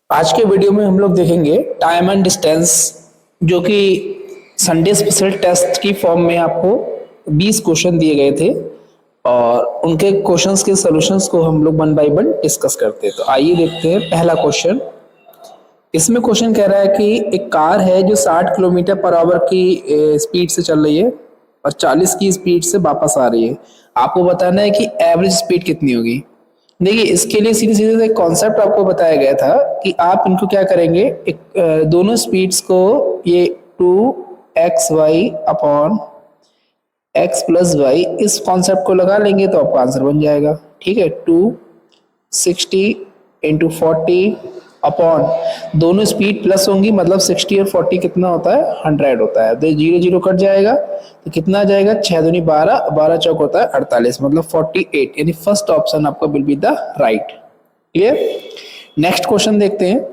आज के वीडियो में हम लोग देखेंगे टाइम एंड डिस्टेंस, जो कि संडे स्पेशल टेस्ट की फॉर्म में आपको 20 क्वेश्चन दिए गए थे और उनके क्वेश्चंस के सॉल्यूशंस को हम लोग वन बाय वन डिस्कस करते हैं। तो आइए देखते हैं पहला क्वेश्चन। इसमें क्वेश्चन कह रहा है कि एक कार है जो 60 किलोमीटर पर आवर की स्पीड से चल रही है और 40 की स्पीड से वापस आ रही है। आपको बताना है कि एवरेज स्पीड कितनी होगी। देखिए, इसके लिए सीधे सीधे एक कॉन्सेप्ट आपको बताया गया था कि आप इनको क्या करेंगे, दोनों स्पीड्स को ये 2xy upon x plus y इस कॉन्सेप्ट को लगा लेंगे तो आपका आंसर बन जाएगा। ठीक है, 260 इंटू 40 अपॉन दोनों स्पीड प्लस होंगी, मतलब 60 और 40 कितना होता है, 100 होता है। तो जीरो जीरो कट जाएगा तो कितना आ जाएगा, 6 दूनी 12, 12 चौक होता है 48, मतलब 48। यानी फर्स्ट ऑप्शन आपका will be the right. Clear. Next question देखते हैं।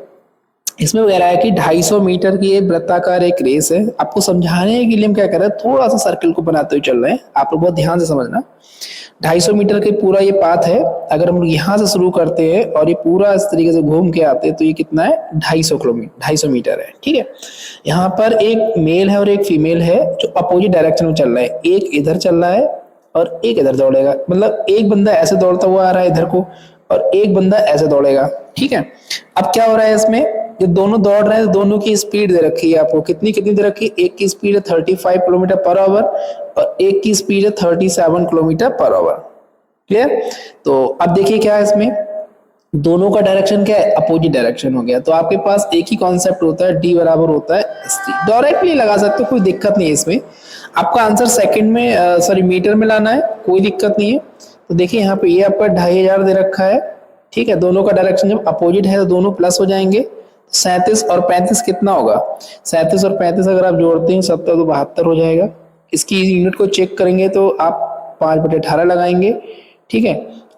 इसमें कह रहा है कि 250 मीटर की एक वृत्ताकार एक रेस है। आपको समझाने के लिए हम क्या कर रहे हैं, थोड़ा सा सर्कल को बनाते हुए चल रहे हैं, आप लोग बहुत ध्यान से समझना। 250 मीटर के पूरा ये पाथ है। अगर हम लोग यहाँ से शुरू करते हैं और ये पूरा इस तरीके से घूम के आते हैं तो ये कितना है, 250 किलोमीटर 250 मीटर है। ठीक है, यहाँ पर एक मेल है और एक फीमेल है जो अपोजिट डायरेक्शन में चल रहा है। एक इधर चल रहा है और एक इधर दौड़ेगा, मतलब एक बंदा ऐसे दौड़ता हुआ आ रहा है इधर को और एक बंदा ऐसे दौड़ेगा। ठीक है, अब क्या हो रहा है इसमें, ये दोनों दौड़ रहे हैं, दोनों की स्पीड दे रखी है आपको। कितनी कितनी दे रखी है, एक की स्पीड है 35 किलोमीटर पर आवर और एक की स्पीड है 37 किलोमीटर पर आवर। क्लियर। तो अब देखिए क्या है इसमें, दोनों का डायरेक्शन क्या है, अपोजिट डायरेक्शन हो गया। तो आपके पास एक ही कॉन्सेप्ट होता है, डी बराबर होता है st। डायरेक्टली लगा सकते हो, कोई दिक्कत नहीं है इसमें। आपका आंसर सेकंड में सॉरी मीटर में लाना है, कोई दिक्कत नहीं है। तो देखिए यहाँ पे ये आपका 2500 दे रखा है। ठीक है, दोनों का डायरेक्शन जब अपोजिट है तो दोनों प्लस हो जाएंगे। 37 और 35 कितना होगा, 37 और 35 अगर आप जोड़ते हैं 70 तो 72 हो जाएगा। इसकी यूनिट को चेक करेंगे तो आप 5/18 लगाएंगे। ठीक है,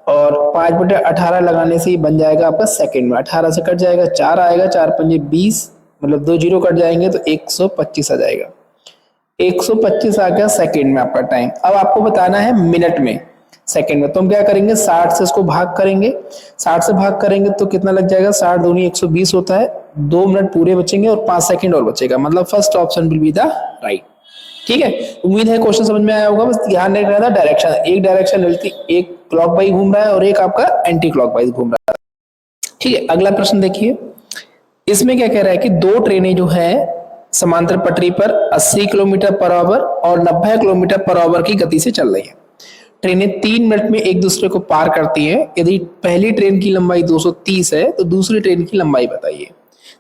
और 5/18 लगाने से ही बन जाएगा आपका सेकंड में। 18 से कट जाएगा 4 आएगा, 4 पंजे 20, मतलब 2 जीरो कट जाएंगे तो 125 आ जाएगा। 125 आ गया सेकंड में आपका टाइम। अब आपको बताना है मिनट में, सेकंड में। तो हम क्या करेंगे, 60 से इसको भाग करेंगे। 60 से भाग करेंगे तो कितना लग जाएगा, 60 दूनी 120 होता है। 2 मिनट पूरे बचेंगे और 5 सेकंड और बचेगा, मतलब first option will be the right. ठीक है, उम्मीद है क्वेश्चन समझ में आया होगा। बस ध्यान रखना था डायरेक्शन, एक डायरेक्शन मिलती, एक क्लॉकवाइज घूम रहा है और एक आपका एंटी क्लॉकवाइज घूम रहा है। ठीक है, अगला प्रश्न देखिए। इसमें क्या कह रहा है कि दो ट्रेनें जो है समांतर पटरी पर 80 किलोमीटर पर आवर और 90 किलोमीटर पर आवर की गति से चल रही है। ट्रेनें 3 मिनट में एक दूसरे को पार करती हैं। यदि पहली ट्रेन की लंबाई 230 है तो दूसरी ट्रेन की लंबाई बताइए।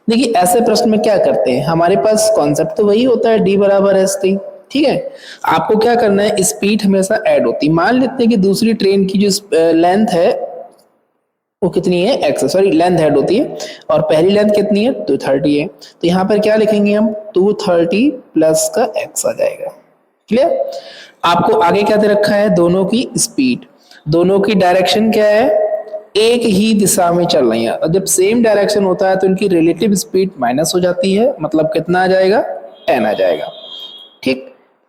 देखिए, ऐसे प्रश्न में क्या करते हैं, हमारे पास कॉन्सेप्ट तो वही होता है, डी बराबर एस टी। ठीक है, आपको क्या करना है, स्पीड हमेशा ऐड होती है। मान लेते हैं कि दूसरी ट्रेन की जो लेंथ है वो कितनी है, एक्स, सॉरी लेंथ ऐड होती है और पहली लेंथ कितनी है, 230 है। तो यहाँ पर क्या लिखेंगे हम, 230 प्लस का एक्स आ जाएगा। क्लियर। आपको आगे क्या दे रखा है, दोनों की स्पीड, दोनों की डायरेक्शन क्या है, एक ही दिशा में चल रही है। और जब सेम डायरेक्शन होता है तो इनकी रिलेटिव स्पीड माइनस हो जाती है, मतलब कितना आ जाएगा, 10 आ जाएगा। ठीक,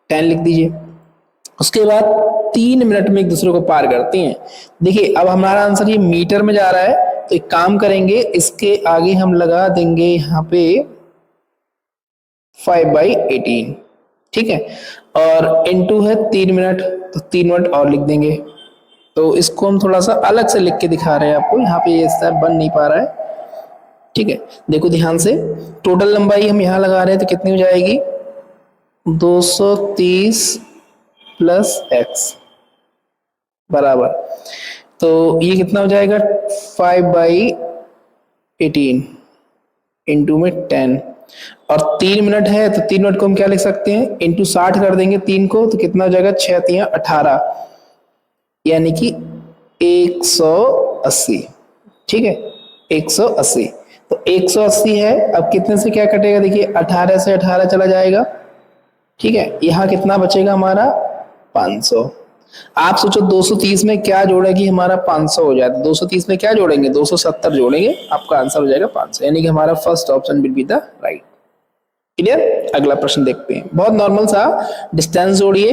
10 लिख दीजिए। उसके बाद 3 मिनट में एक दूसरे को पार करती हैं। देखिए, अब हमारा आंसर ये मीटर में जा रहा है तो एक काम करेंगे, इसके आगे हम लगा देंगे यहाँ पे 5/18। ठीक है, और इनटू है 3 मिनट, तो 3 मिनट और लिख देंगे। तो इसको हम थोड़ा सा अलग से लिख के दिखा रहे हैं आपको, यहाँ पे ये स्टेप बन नहीं पा रहा है। ठीक है, देखो ध्यान से, टोटल लंबाई हम यहाँ लगा रहे हैं तो कितनी हो जाएगी, 230 प्लस एक्स बराबर, तो ये कितना हो जाएगा, 5/18 इंटू में 10 और 3 मिनट है तो 3 मिनट को हम क्या लिख सकते हैं, इंटू 60 कर देंगे 3 को तो कितना हो जाएगा, 6 3 18, यानी कि 180। ठीक है, 180। तो 180 है, अब कितने से क्या कटेगा, देखिए 18 से 18 चला जाएगा। ठीक है, यहाँ कितना बचेगा हमारा, 500। आप सोचो 230 में क्या जोड़ेगी, हमारा 500 हो जाए। 230 में क्या जोड़ेंगे, 270 जोड़ेंगे, आपका आंसर हो जाएगा 500, यानी कि हमारा first option will be the right. Clear. अगला प्रश्न देखते हैं, बहुत नॉर्मल सा, डिस्टेंस जोड़िए,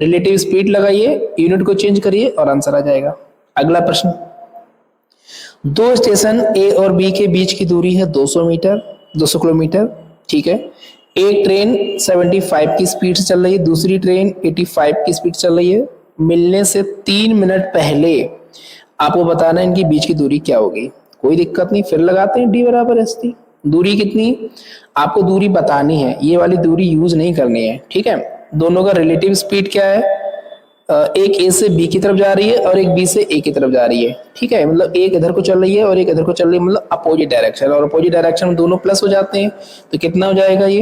रिलेटिव स्पीड लगाइए, यूनिट को चेंज करिए और आंसर आ जाएगा। अगला प्रश्न, दो स्टेशन ए और बी के बीच की दूरी है 200 मीटर, 200 किलोमीटर। ठीक है, एक ट्रेन 75 की स्पीड से चल रही है, दूसरी ट्रेन 85 की स्पीड चल रही है। मिलने से 3 मिनट पहले आपको बताना है इनकी बीच की दूरी क्या होगी। कोई दिक्कत नहीं, फिर लगाते हैं डी बराबर एस टी। दूरी कितनी, आपको दूरी बतानी है, ये वाली दूरी यूज नहीं करनी है। ठीक है, दोनों का रिलेटिव स्पीड क्या है, एक ए से बी की तरफ जा रही है और एक बी से ए की तरफ जा रही है। ठीक है, मतलब एक इधर को चल रही है और एक इधर को चल रही है, मतलब अपोजिट डायरेक्शन, और अपोजिट डायरेक्शन में दोनों प्लस हो जाते हैं। तो कितना हो जाएगा ये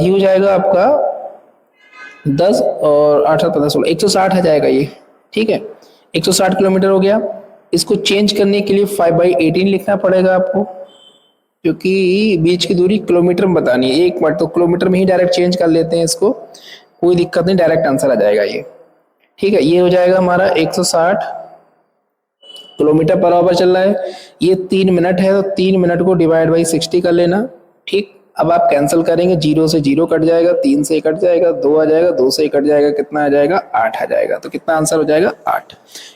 हो जाएगा आपका 10 और 8 7 15 16, 160 आ जाएगा ये। ठीक है, 160 किलोमीटर हो गया। इसको चेंज करने के लिए 5/18 लिखना पड़ेगा आपको, क्योंकि बीच की दूरी किलोमीटर में बतानी है। एक मिनट तो किलोमीटर में ही डायरेक्ट चेंज कर लेते हैं इसको, कोई दिक्कत नहीं, डायरेक्ट आंसर आ जाएगा ये। ठीक है, ये हो जाएगा हमारा 160 किलोमीटर पर आवर चल रहा है। ये 3 मिनट है, तो 3 मिनट को डिवाइड बाई 60 कर लेना। ठीक, अब आप कैंसिल करेंगे, 0 से 0 कट जाएगा, 3 से कट जाएगा, 2 आ जाएगा, 2 से कट जाएगा, कितना आ जाएगा 8 आ जाएगा। तो कितना आंसर हो जाएगा 8,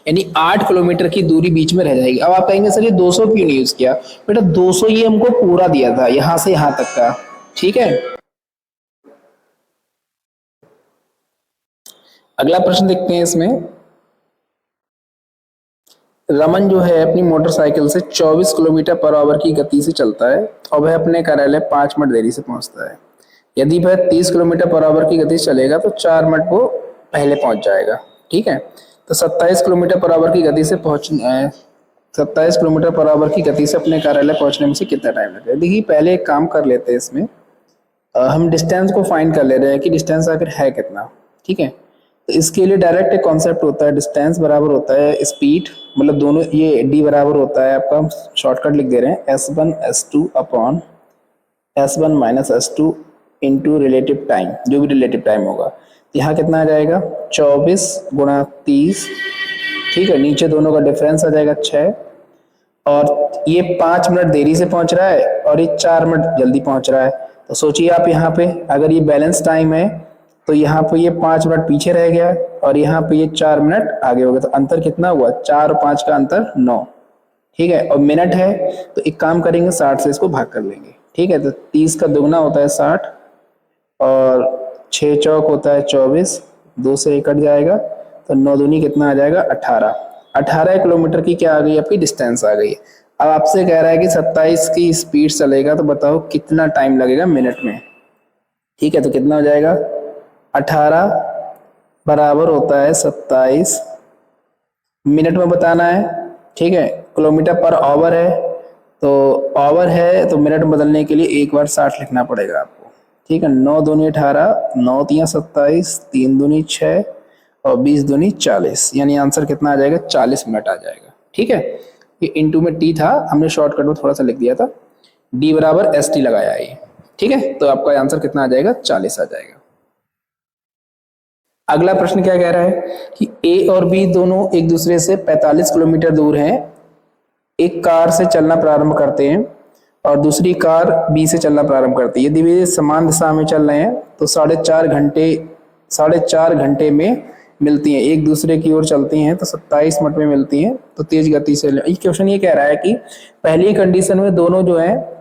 यानी 8 किलोमीटर की दूरी बीच में रह जाएगी। अब आप कहेंगे सर ये 200 क्यों नहीं यूज किया, बेटा 200 ये हमको पूरा दिया था यहाँ से यहाँ तक का। ठीक है, अगला प्रश्न देखते हैं इसमें। रमन जो है अपनी मोटरसाइकिल से 24 किलोमीटर पर आवर की गति से चलता है और वह अपने कार्यालय 5 मिनट देरी से पहुंचता है। यदि वह 30 किलोमीटर पर आवर की गति से चलेगा तो 4 मिनट वो पहले पहुंच जाएगा। ठीक है, तो 27 किलोमीटर पर आवर की गति से 27 किलोमीटर पर आवर की गति से अपने कार्यालय पहुंचने में से कितना टाइम लगेगा। देखिए पहले एक काम कर लेते हैं इसमें, हम डिस्टेंस को फाइंड कर ले रहे हैं कि डिस्टेंस आखिर है कितना। ठीक है, तो इसके लिए डायरेक्ट एक कॉन्सेप्ट होता है, डिस्टेंस बराबर होता है स्पीड, मतलब दोनों ये डी बराबर होता है आपका, हम शॉर्टकट लिख दे रहे हैं S1 S2 upon S1 minus S2 into relative time, जो भी रिलेटिव टाइम होगा। यहाँ कितना आ जाएगा 24 गुणा 30। ठीक है, नीचे दोनों का डिफरेंस आ जाएगा 6, और ये 5 मिनट देरी से पहुंच रहा है और ये 4 मिनट जल्दी पहुंच रहा है। तो सोचिए आप यहाँ पे अगर ये बैलेंस टाइम है तो यहाँ पे ये 5 मिनट पीछे रह गया और यहाँ पे ये 4 मिनट आगे हो गया। तो अंतर कितना हुआ, 4 और 5 का अंतर 9। ठीक है, और मिनट है तो एक काम करेंगे 60 से इसको भाग कर लेंगे। ठीक है, तो 30 का दुगना होता है 60 और 6 चौक होता है 24, 2 से कट जाएगा, तो 9 दूनी कितना आ जाएगा 18। 18 किलोमीटर की क्या आ गई आपकी डिस्टेंस आ गई। अब आपसे कह रहा है कि 27 की स्पीड चलेगा, तो बताओ कितना टाइम लगेगा मिनट में। ठीक है, तो कितना हो जाएगा 18 बराबर होता है 27, मिनट में बताना है। ठीक है, किलोमीटर पर आवर है, तो आवर है तो मिनट में बदलने के लिए एक बार 60 लिखना पड़ेगा आपको। ठीक है, 9 दूनी 18, 9 तियां 27, 3 दूनी 6 और 20 दूनी 40, यानी आंसर कितना आ जाएगा 40 मिनट आ जाएगा। ठीक है, ये इंटू में टी था, हमने शॉर्टकट में थोड़ा सा लिख दिया था, डी बराबर एस टी लगाया ये। ठीक है, तो आपका आंसर कितना आ जाएगा 40 आ जाएगा। अगला प्रश्न क्या कह रहा है कि ए और बी दोनों एक दूसरे से 45 किलोमीटर दूर हैं। एक कार से चलना प्रारंभ करते हैं और दूसरी कार बी से चलना प्रारंभ करती है। यदि वे समान दिशा में चल रहे हैं तो 4.5 घंटे में मिलती हैं। एक दूसरे की ओर चलती हैं तो 27 मिनट में मिलती हैं। तो तेज गति से ये क्वेश्चन ये कह रहा है कि पहली कंडीशन में दोनों जो है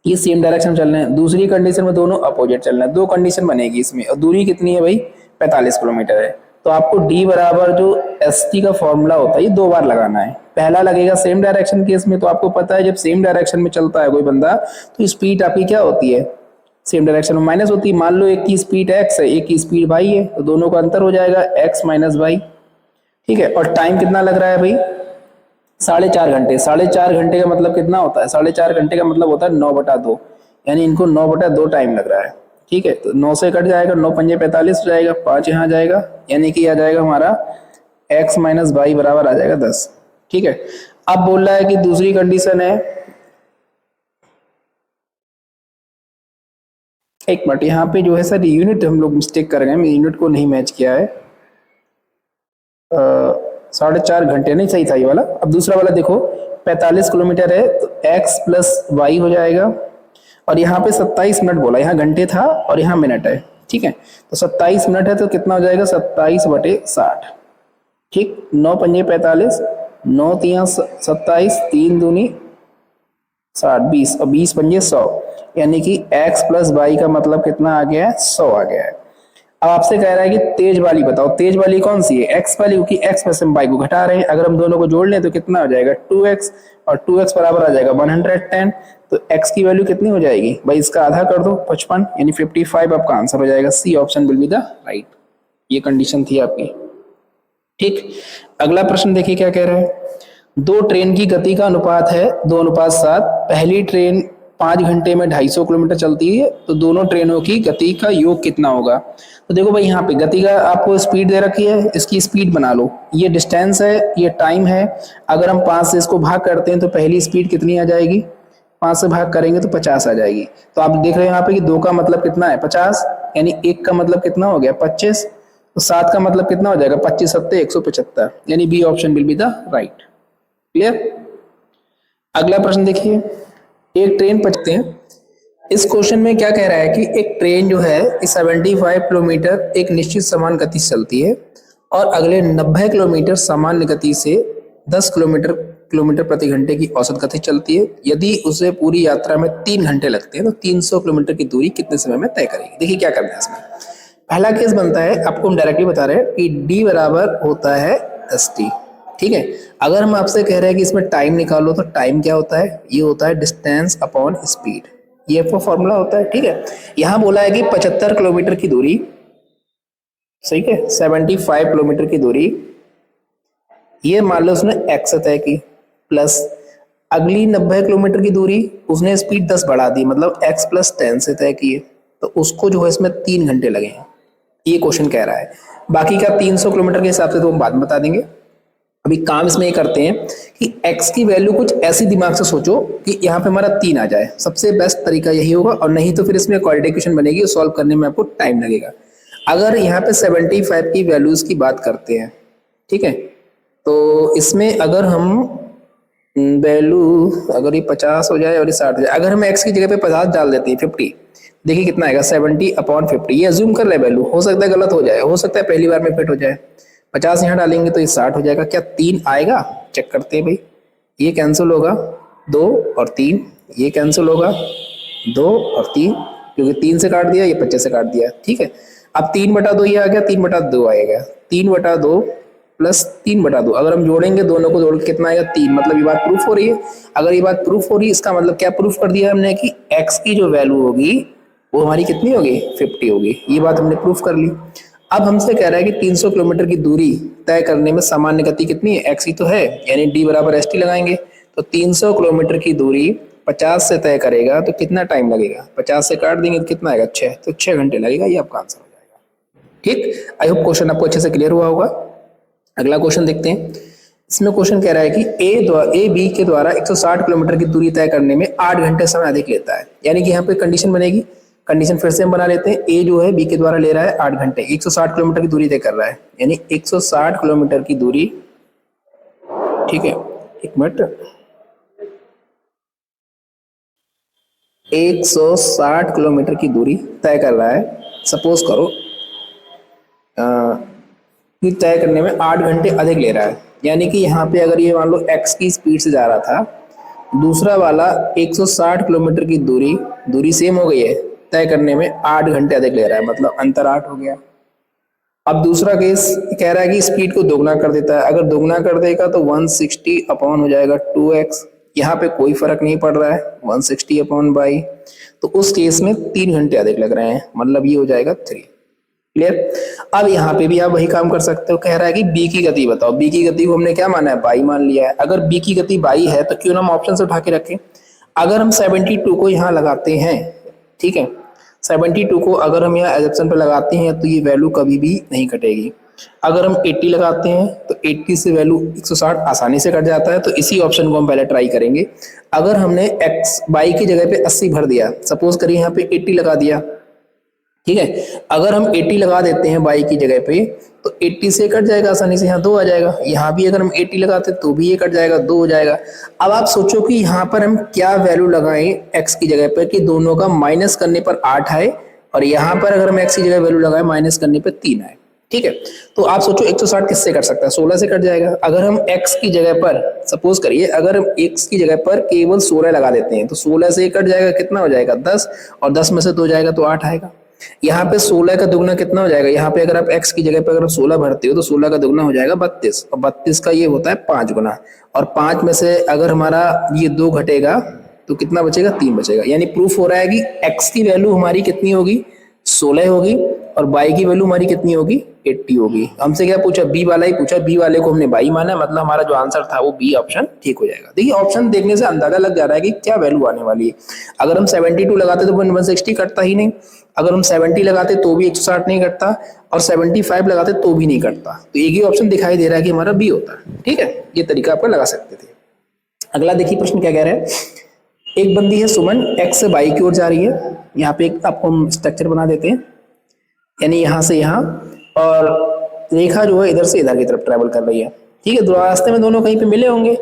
ये सेम डायरेक्शन में चल रहे हैं, दूसरी कंडीशन में दोनों अपोजिट चल रहे हैं। 2 कंडीशन बनेगी इसमें, और दूरी कितनी है भाई 45 किलोमीटर है। तो आपको डी बराबर जो एस टी का फॉर्मूला होता है ये 2 बार लगाना है। पहला लगेगा सेम डायरेक्शन केस में, तो आपको पता है जब सेम डायरेक्शन में चलता है कोई बंदा तो स्पीड आपकी क्या होती है सेम डायरेक्शन में माइनस होती है। मान लो एक की स्पीड एक्स है, एक की स्पीड वाई है, तो दोनों का अंतर हो जाएगा एक्स माइनस वाई। ठीक है, और टाइम कितना लग रहा है भाई 4.5 घंटे। 4.5 घंटे का मतलब कितना होता है, 4.5 घंटे का मतलब होता है 9/2, यानी इनको 9/2 टाइम लग रहा है। ठीक है, तो 9 से कट जाएगा, 9 पंजे 45 हो जाएगा, 5 यहाँ जाएगा, यानी कि आ जाएगा हमारा x माइनस वाई बराबर आ जाएगा 10। ठीक है, अब बोल रहा है कि दूसरी कंडीशन है, एक मिनट यहाँ पे जो है सर यूनिट हम लोग मिस्टेक कर गए, यूनिट को नहीं मैच किया है। 4.5 घंटे नहीं सही था ये वाला। अब दूसरा वाला देखो 45 किलोमीटर है तो x प्लस वाई हो जाएगा, और यहाँ पे 27 मिनट बोला, यहाँ घंटे था और यहाँ मिनट है। ठीक है, तो 27 मिनट है तो कितना हो जाएगा 27/60। ठीक, 9 पंजे 45, 9 तिया 27, 3 दूनी 60, 20 और 20 पंजे 100, यानी कि x प्लस वाई का मतलब कितना आ गया है, 100 आ गया है। अब आपसे कह रहा है कि तेज वाली बताओ, तेज वाली कौन सी है, x वाली, क्योंकि x में से हम y को घटा रहे हैं। अगर हम दोनों को जोड़ लें तो कितना हो जाएगा 2x, और 2x बराबर आ जाएगा 110। तो x की वैल्यू कितनी हो जाएगी भाई, इसका आधा कर दो 55, यानी 55 आपका आंसर हो जाएगा। C option will be the right. ये कंडीशन थी आपकी। ठीक, अगला प्रश्न देखिए क्या कह रहा है। दो ट्रेन की गति का अनुपात है 2:7। पहली ट्रेन 5 घंटे में 250 किलोमीटर चलती है, तो दोनों ट्रेनों की गति का योग कितना होगा। तो देखो भाई, यहाँ पे गति का आपको स्पीड दे रखी है, इसकी स्पीड बना लो। ये डिस्टेंस है, ये टाइम है। अगर हम 5 से इसको भाग करते हैं तो पहली स्पीड कितनी आ जाएगी, 5 से भाग करेंगे तो 50 आ जाएगी। तो आप देख रहे हैं यहाँ पे कि 2 का मतलब कितना है 50, यानी 1 का मतलब कितना हो गया 25, तो 7 का मतलब कितना हो जाएगा 25 सत्ते 175, यानी B option will be the right. Clear. अगला प्रश्न देखिए, एक ट्रेन पहुंचते हैं। इस क्वेश्चन में क्या कह रहा है कि एक ट्रेन जो है 75 किलोमीटर एक निश्चित समान गति से चलती है और अगले 90 किलोमीटर सामान्य गति से 10 किलोमीटर किलोमीटर प्रति घंटे की औसत गति चलती है। यदि उसे पूरी यात्रा में 3 घंटे लगते हैं तो 300 किलोमीटर की दूरी कितने समय में तय करेगी। देखिए क्या करना है इसमें। पहला केस बनता है, आपको हम डायरेक्टली बता रहे हैं कि d बराबर होता है st। ठीक है, अगर हम आपसे कह रहे हैं कि इसमें टाइम निकालो तो टाइम क्या होता है, ये होता है डिस्टेंस अपॉन स्पीड, ये वो फॉर्मूला होता है। ठीक है, यहां बोला है कि 75 किलोमीटर की दूरी, सही है, 75 किलोमीटर की दूरी ये मान लो उसने x से तय की, प्लस अगली 90 किलोमीटर की दूरी उसने स्पीड 10 बढ़ा दी, मतलब x प्लस 10 से तय की है, तो उसको जो है इसमें 3 घंटे लगे हैं। ये क्वेश्चन कह रहा है। बाकी का 300 किलोमीटर के हिसाब से तो हम बाद में बता देंगे। अभी काम इसमें ये करते हैं कि x की वैल्यू कुछ ऐसी दिमाग से सोचो कि यहाँ पे हमारा 3 आ जाए, सबसे बेस्ट तरीका यही होगा, और नहीं तो फिर इसमें क्वाड्रेटिक इक्वेशन बनेगी और सॉल्व करने में आपको टाइम लगेगा। अगर यहाँ पे 75 की वैल्यूज की बात करते हैं, ठीक है, तो इसमें अगर हम वैल्यू, अगर ये 50 हो जाए और ये 60 हो जाए, अगर हम x की जगह पे 50 डाल देते हैं 50, देखिए कितना आएगा 70/50। ये अज्यूम कर ले वैल्यू, हो सकता है गलत हो जाए, हो सकता है पहली बार में फिट हो जाए। 50 यहाँ डालेंगे तो ये 60 हो जाएगा। क्या 3 आएगा, चेक करते हैं भाई। ये कैंसिल होगा 2 और 3, ये कैंसिल होगा 2 और 3, क्योंकि 3 से काट दिया, ये 25 से काट दिया। ठीक है, अब 3/2 ये आ गया, 3/2 आएगा, 3/2 प्लस 3/2। अगर हम जोड़ेंगे दोनों को जोड़ के कितना आएगा 3, मतलब ये बात प्रूफ हो रही है। अगर ये बात प्रूफ हो रही है, इसका मतलब क्या प्रूफ कर दिया हमने कि x की जो वैल्यू होगी वो हमारी कितनी होगी 50 होगी। ये बात हमने प्रूफ कर ली। अब हमसे कह रहा है कि 300 किलोमीटर की दूरी तय करने में सामान्य गति कितनी है, x ही तो है, यानी d बराबर st लगाएंगे। तो 300 किलोमीटर की दूरी 50 से तय करेगा तो कितना टाइम लगेगा, 50 से काट देंगे तो कितना आएगा 6, तो 6 घंटे लगेगा। ये आपका आंसर हो जाएगा। ठीक, आई होप क्वेश्चन आपको अच्छे से क्लियर हुआ होगा। अगला क्वेश्चन देखते हैं। इसमें क्वेश्चन कह रहा है कि ए बी के द्वारा 160 किलोमीटर की दूरी तय करने में 8 घंटे समय अधिक लेता है। यानी कि यहाँ पे कंडीशन बनेगी, कंडीशन फिर से हम बना लेते हैं। ए जो है बी के द्वारा ले रहा है 8 घंटे, 160 किलोमीटर की दूरी तय कर रहा है, यानी 160 किलोमीटर की दूरी। ठीक है, एक मिनट, 160 किलोमीटर की दूरी तय कर रहा है। सपोज करो कि तय करने में 8 घंटे अधिक ले रहा है, यानी कि यहाँ पे अगर ये मान लो x की स्पीड से जा रहा था, दूसरा वाला 160 किलोमीटर की दूरी सेम हो गई है, तय करने में 8 घंटे अधिक ले रहा है, मतलब अंतर 8 हो गया। अब दूसरा केस कह रहा है कि स्पीड को दोगुना कर देता है। अगर दोगुना कर देगा तो 160 अपॉन हो जाएगा 2x, यहाँ पे कोई फर्क नहीं पड़ रहा है, 160 अपॉन बाई, तो उस केस में 3 घंटे अधिक लग रहे हैं, मतलब ये हो जाएगा 3। क्लियर। अब यहाँ पे भी आप वही काम कर सकते हो, कह रहा है कि बी की गति बताओ। बी की गति को हमने क्या माना है, बाई मान लिया है। अगर बी की गति बाई है तो क्यों ना हम ऑप्शन से उठा के रखें। अगर हम 72 को यहाँ लगाते हैं, ठीक है, 72 को अगर हम यहाँ एजप्शन पे लगाते हैं तो ये वैल्यू कभी भी नहीं कटेगी। अगर हम 80 लगाते हैं तो 80 से वैल्यू 160 आसानी से कट जाता है, तो इसी ऑप्शन को हम पहले ट्राई करेंगे। अगर हमने x बाई की जगह पे 80 भर दिया, सपोज करिए यहाँ पे 80 लगा दिया, ठीक है, अगर हम 80 लगा देते हैं बाई की जगह पे तो 80 से कट जाएगा आसानी से, यहाँ 2 आ जाएगा। यहाँ भी अगर हम 80 लगाते तो भी ये कट जाएगा, 2 हो जाएगा। अब आप सोचो कि यहाँ पर हम क्या वैल्यू लगाएं x की जगह पर कि दोनों का माइनस करने पर 8 आए, और यहाँ पर अगर हम x की जगह वैल्यू लगाएं माइनस करने पर 3 आए। ठीक है। तो आप सोचो 160 किससे कट सकता है, 16 से कट जाएगा। अगर हम x की जगह पर सपोज करिए, अगर हम x की जगह पर केवल 16 लगा देते हैं तो 16 से कट जाएगा, कितना हो जाएगा 10, और 10 में से 2 जाएगा तो 8 आएगा। यहाँ पे 16 का दुगना कितना हो जाएगा, यहाँ पे अगर आप x की जगह पर अगर आप 16 भरते हो तो 16 का दुगना हो जाएगा 32, और 32 का ये होता है 5 गुना, और 5 में से अगर हमारा ये 2 घटेगा तो कितना बचेगा, 3 बचेगा। यानी प्रूफ हो रहा है कि x की वैल्यू हमारी कितनी होगी, 16 होगी, और y की वैल्यू हमारी कितनी होगी, 80 होगी। हमसे क्या पूछा, बी वाला ही पूछा, बी वाले को हमने y माना, मतलब हमारा जो आंसर था वो बी ऑप्शन ठीक हो जाएगा। देखिए ऑप्शन देखने से अंदाजा लग जा रहा है कि क्या वैल्यू आने वाली है। अगर हम 72 लगाते तो 160 कटता ही नहीं, अगर हम 70 लगाते तो भी 160 नहीं कटता, और 75 लगाते तो भी नहीं कटता। तो एक ही ऑप्शन दिखाई दे रहा है कि हमारा बी होता है। ठीक है, ये तरीका आपका लगा सकते थे। अगला देखिए प्रश्न क्या कह रहा है, एक बंदी है सुमन एक्स से बाई की ओर जा रही है। यहाँ पे एक आपको हम स्ट्रक्चर बना देते हैं, यानी यहाँ से यहाँ, और रेखा जो है इधर से इधर की तरफ ट्रेवल कर रही है। ठीक है, रास्ते में दोनों कहीं पे मिले होंगे,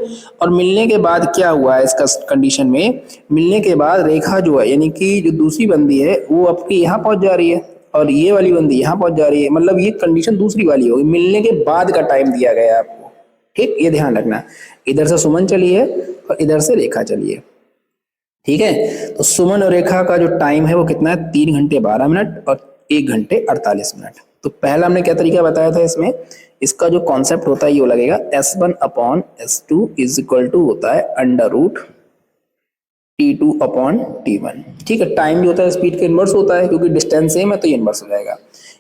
और मिलने के बाद क्या हुआ है इसका कंडीशन में, मिलने के बाद रेखा जो है यानी कि जो दूसरी बंदी है वो आपकी यहाँ पहुंच जा रही है, और ये वाली बंदी यहाँ पहुंच जा रही है, मतलब ये कंडीशन दूसरी वाली होगी, मिलने के बाद का टाइम दिया गया है आपको। ठीक, ये ध्यान रखना। इधर से सुमन चली है और इधर से रेखा चली है। ठीक है, तो सुमन और रेखा का जो टाइम है वो कितना है, 3 घंटे 12 मिनट और 1 घंटे 48 मिनट। तो पहला हमने क्या तरीका बताया था इसमें, इसका जो कॉन्सेप्ट होता है ये लगेगा S1 upon S2 is equal to होता है under root T2 upon T1। ठीक है, टाइम जो होता है स्पीड के इनवर्स होता है, क्योंकि डिस्टेंस सेम है तो ये इनवर्स हो जाएगा।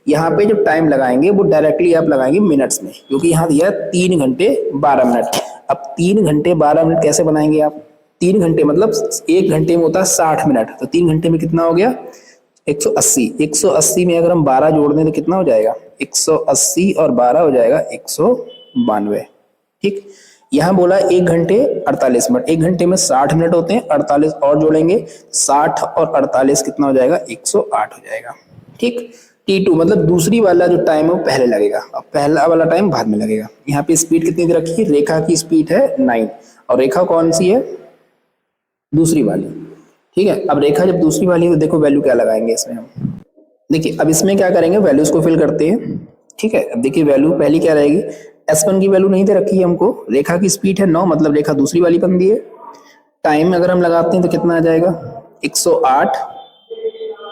यहाँ पे जो टाइम लगाएंगे वो डायरेक्टली आप लगाएंगे मिनट्स में, क्योंकि यहाँ दिया 3 घंटे 12 मिनट। अब 3 घंटे 12 मिनट कैसे बनाएंगे आप, 3 घंटे मतलब 1 घंटे में होता है 60 मिनट, तो 3 घंटे में कितना हो गया 180। 180 में अगर हम 12 जोड़ दें तो कितना हो जाएगा, 180 और 12 हो जाएगा 192। ठीक, यहाँ बोला 1 घंटे 48 मिनट, 1 घंटे में 60 मिनट होते हैं, 48 और जोड़ेंगे 60 और 48 कितना हो जाएगा 108 हो जाएगा। ठीक, T2 मतलब दूसरी वाला जो टाइम है वो पहले लगेगा, और पहला वाला टाइम बाद में लगेगा। यहाँ पे स्पीड कितनी दे रखी है, रेखा की स्पीड है 9, और रेखा कौन सी है, दूसरी वाली। ठीक है, अब रेखा जब दूसरी वाली है तो देखो वैल्यू क्या लगाएंगे इसमें हम। देखिए अब इसमें क्या करेंगे, वैल्यूज को फिल करते हैं। ठीक है, अब देखिए वैल्यू पहली क्या रहेगी, S1 की वैल्यू नहीं दे रखी है हमको, रेखा की स्पीड है 9, मतलब रेखा दूसरी वाली बंदी है। टाइम अगर हम लगाते हैं तो कितना आ जाएगा 108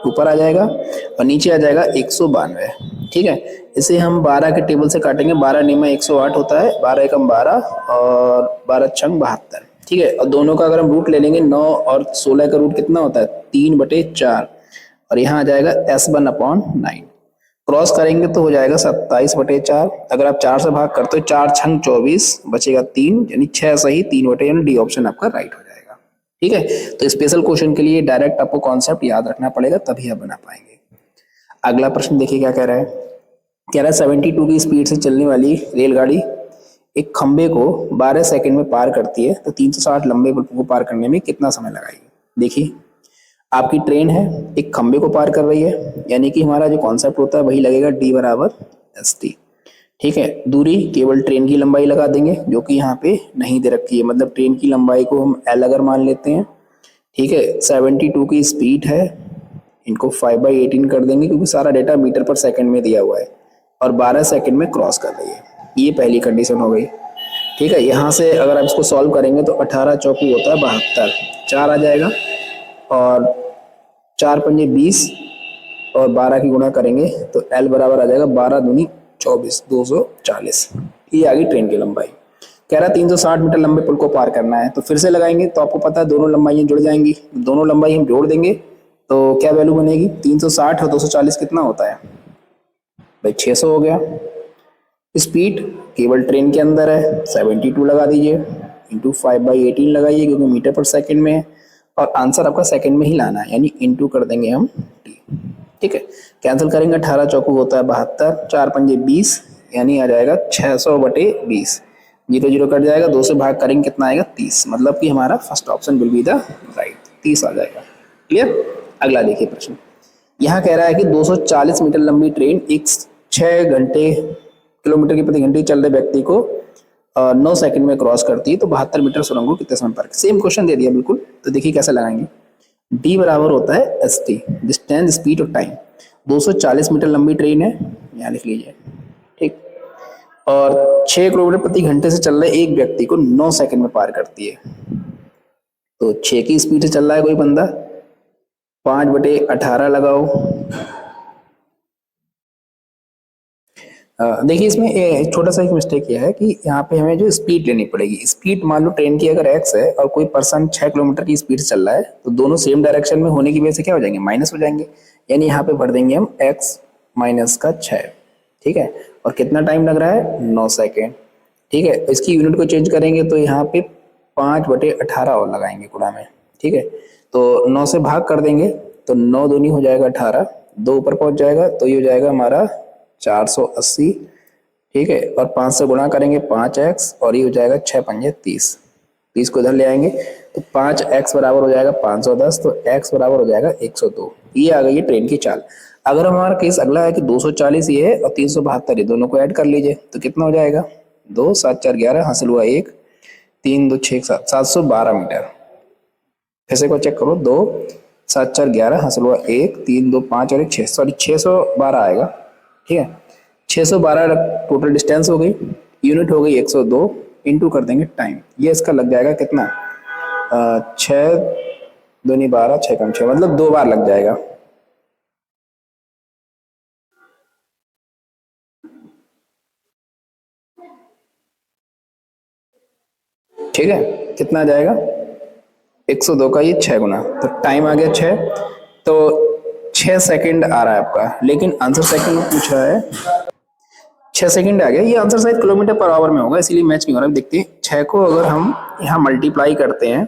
ऊपर आ जाएगा, और नीचे आ जाएगा 192। ठीक है, इसे हम 12 के टेबल से काटेंगे, 12 नियम 108 होता है, 12 एकम 12 और 12 छंग 72। ठीक है, और दोनों का अगर हम रूट ले लेंगे 9 और 16 का रूट कितना होता है 3/4, और यहाँ आ जाएगा S1 अपॉन 9। क्रॉस करेंगे तो हो जाएगा 27/4। अगर आप 4 से भाग करते हो 4 छंग 24 बचेगा 3, यानी 6 सही 3/, यानी डी ऑप्शन आपका राइट हो जाएगा। ठीक है, तो स्पेशल क्वेश्चन के लिए डायरेक्ट आपको कॉन्सेप्ट याद रखना पड़ेगा, तभी आप बना पाएंगे। अगला प्रश्न देखिए क्या कह रहा है, कह रहा है 72 की स्पीड से चलने वाली रेलगाड़ी एक खंबे को 12 सेकंड में पार करती है, तो 360 लंबे पुल को पार करने में कितना समय लगाएगी। देखिए आपकी ट्रेन है, एक खंबे को पार कर रही है, यानी कि हमारा जो कॉन्सेप्ट होता है वही लगेगा D बराबर ST। ठीक है, दूरी केवल ट्रेन की लंबाई लगा देंगे जो कि यहाँ पे नहीं दे रखी है, मतलब ट्रेन की लंबाई को हम L अगर मान लेते हैं। ठीक है, 72 की स्पीड है, इनको 5/18 कर देंगे क्योंकि सारा डेटा मीटर पर सेकंड में दिया हुआ है, और 12 सेकंड में क्रॉस कर रही है। ये पहली कंडीशन हो गई। ठीक है, यहाँ से अगर आप इसको सॉल्व करेंगे तो 18 चौकू होता है 72, 4 आ जाएगा, और 4 पंजे 20 और 12 की गुणा करेंगे तो L बराबर आ जाएगा 12 दूनी 24, 240। ये आ गई ट्रेन की लंबाई। कह रहा है 360 मीटर लंबे पुल को पार करना है, तो फिर से लगाएंगे तो आपको पता है दोनों लंबाइयाँ जुड़ जाएंगी, दोनों लंबाई हम जोड़ देंगे तो क्या वैल्यू बनेगी, 360 और 240 कितना होता है भाई 600 हो गया। स्पीड केवल ट्रेन के अंदर है, 72 लगा दीजिए, इंटू 5/18 लगाइए क्योंकि मीटर पर सेकंड में है, और आंसर आपका सेकंड में ही लाना है, यानी इंटू कर देंगे हम टी। ठीक है, कैंसिल करेंगे, 18 चौकू होता है 72, 4 पंजे 20, यानी आ जाएगा 600/20। 0 0 कट जाएगा, 2 से भाग करेंगे कितना आएगा 30, मतलब कि हमारा first option will be the right, 30 आ जाएगा। क्लियर। अगला देखिए प्रश्न, यहाँ कह रहा है कि 240 मीटर लंबी ट्रेन एक 6 किलोमीटर की प्रति घंटे चल रहे व्यक्ति को 9 सेकंड में क्रॉस करती है, तो 72 मीटर सुरंग को कितने समय पर। सेम क्वेश्चन दे दिया बिल्कुल, तो देखिए कैसे लगाएंगे। D बराबर होता है ST, डिस्टेंस स्पीड और टाइम। 240 मीटर लंबी ट्रेन है, यहाँ लिख लीजिए और 6 किलोमीटर प्रति घंटे से चल रहे एक व्यक्ति को 9 सेकंड में पार करती है। तो 6 की स्पीड से चल रहा है कोई बंदा, 5/18 लगाओ। देखिए इसमें एक छोटा सा एक मिस्टेक किया है कि यहाँ पे हमें जो स्पीड लेनी पड़ेगी। स्पीड मान लो ट्रेन की अगर x है और कोई पर्सन 6 किलोमीटर की स्पीड से चल रहा है, तो दोनों सेम डायरेक्शन में होने की वजह से क्या हो जाएंगे, माइनस हो जाएंगे। यानी यहाँ पे भर देंगे हम x माइनस का 6। ठीक है, और कितना टाइम लग रहा है, 9 सेकेंड। ठीक है, इसकी यूनिट को चेंज करेंगे तो यहाँ पे 5/18 और लगाएंगे गुणा में। ठीक है, तो 9 से भाग कर देंगे तो 9 दूनी हो जाएगा 18, 2 ऊपर पहुंच जाएगा तो ये हो जाएगा हमारा 480। ठीक है, और 5 से गुणा करेंगे 5x और ये हो जाएगा 6 पंजे 30। 30 को इधर ले आएंगे तो 5x बराबर हो जाएगा 510, तो x बराबर हो जाएगा 102। ये आ गई है ट्रेन की चाल। अगर हमारा केस अगला है कि 240 ये है और 372 ये, दोनों को ऐड कर लीजिए तो कितना हो जाएगा, 2 7 4 11, हासिल हुआ 1, 3 2 6 7, 712 मीटर। फिर से को चेक करो, 2 7 4 11, हासिल हुआ 1, 3 2 5 और 1 6, सॉरी 612 आएगा। ठीक है, 612 टोटल डिस्टेंस हो गई, यूनिट हो गई 102, इंटू कर देंगे टाइम। ये इसका लग जाएगा कितना, 6 दूनी 12, 6 कम 6, मतलब 2 बार लग जाएगा। ठीक है, कितना आ जाएगा, 102 का ये 6 गुना, तो टाइम आ गया 6, तो 6 सेकंड आ रहा है आपका। लेकिन आंसर सेकंड में पूछ रहा है, 6 सेकंड आ गया। ये आंसर शायद किलोमीटर पर आवर में होगा, इसीलिए मैच नहीं हो रहा। देखते हैं 6 को अगर हम यहाँ मल्टीप्लाई करते हैं,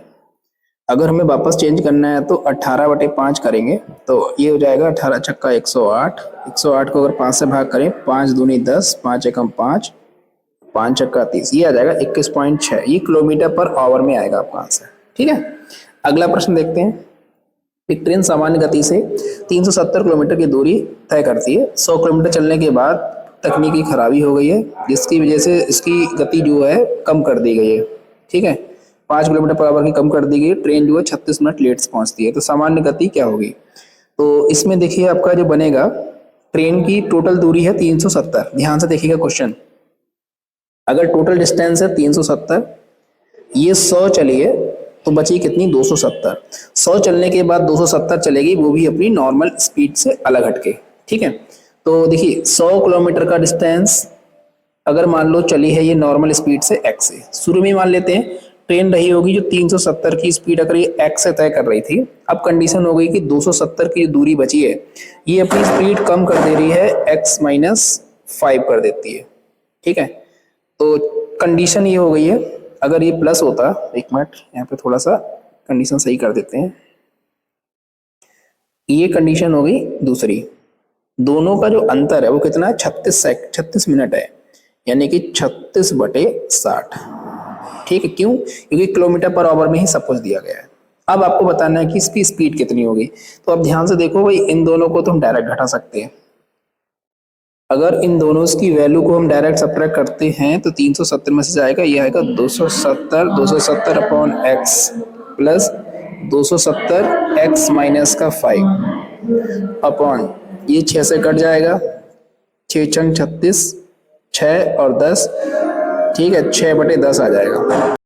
अगर हमें वापस चेंज करना है तो 18/5 करेंगे तो ये हो जाएगा 18 छक्का 108। 108 को अगर 5 से भाग करें, 5 दूनी 10, 5 एकम 5, 5 छक्का 30, ये आ जाएगा 21.6। ये किलोमीटर पर आवर में आएगा आपका आंसर। ठीक है, अगला प्रश्न देखते हैं। एक ट्रेन सामान्य गति से 370 किलोमीटर की दूरी तय करती है। 100 किलोमीटर चलने के बाद तकनीकी खराबी हो गई है, जिसकी वजह से इसकी गति जो है कम कर दी गई है। ठीक है, 5 किलोमीटर पर आवर की कम कर दी गई, ट्रेन जो है 36 मिनट लेट से पहुंचती है। तो सामान्य गति क्या होगी, तो इसमें देखिए आपका जो बनेगा, ट्रेन की टोटल दूरी है 370। ध्यान से देखिएगा क्वेश्चन, अगर टोटल डिस्टेंस है 370, ये 100 चली है तो बची कितनी, 270। 100 चलने के बाद 270 चलेगी, वो भी अपनी नॉर्मल स्पीड से अलग हटके। ठीक है, तो देखिए 100 किलोमीटर का डिस्टेंस अगर मान लो चली है ये नॉर्मल स्पीड से x से, शुरू में मान लेते हैं ट्रेन रही होगी जो 370 की स्पीड अगर ये x से तय कर रही थी। अब कंडीशन हो गई कि 270 की दूरी बची है, ये अपनी स्पीड कम कर दे रही है, x माइनस 5 कर देती है। ठीक है, तो कंडीशन ये हो गई है, अगर ये प्लस होता, एक मिनट यहाँ पे थोड़ा सा कंडीशन सही कर देते हैं, ये कंडीशन हो गई दूसरी, दोनों का जो अंतर है वो कितना है, 36 मिनट है, यानी कि 36/60। ठीक है, क्यों, क्योंकि किलोमीटर पर आवर में ही सब कुछ दिया गया है। अब आपको बताना है कि इसकी स्पीड कितनी होगी। तो अब ध्यान से देखो भाई, इन दोनों को तो हम डायरेक्ट घटा सकते हैं। अगर इन दोनों की वैल्यू को हम डायरेक्ट सब्ट्रैक्ट करते हैं तो 370 में से जाएगा, ये आएगा 270 upon x plus 270 x minus का 5 अपॉन ये 6 से कट जाएगा, 6 छंग 36, 6 और 10, ठीक है, 6/10 आ जाएगा।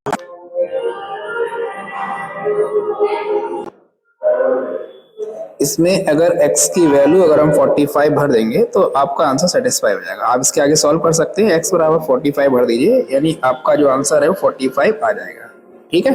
इसमें अगर x की वैल्यू अगर हम 45 भर देंगे तो आपका आंसर सेटिस्फाई हो जाएगा। आप इसके आगे सॉल्व कर सकते हैं, x बराबर 45 भर दीजिए, यानी आपका जो आंसर है वो 45 आ जाएगा। ठीक है,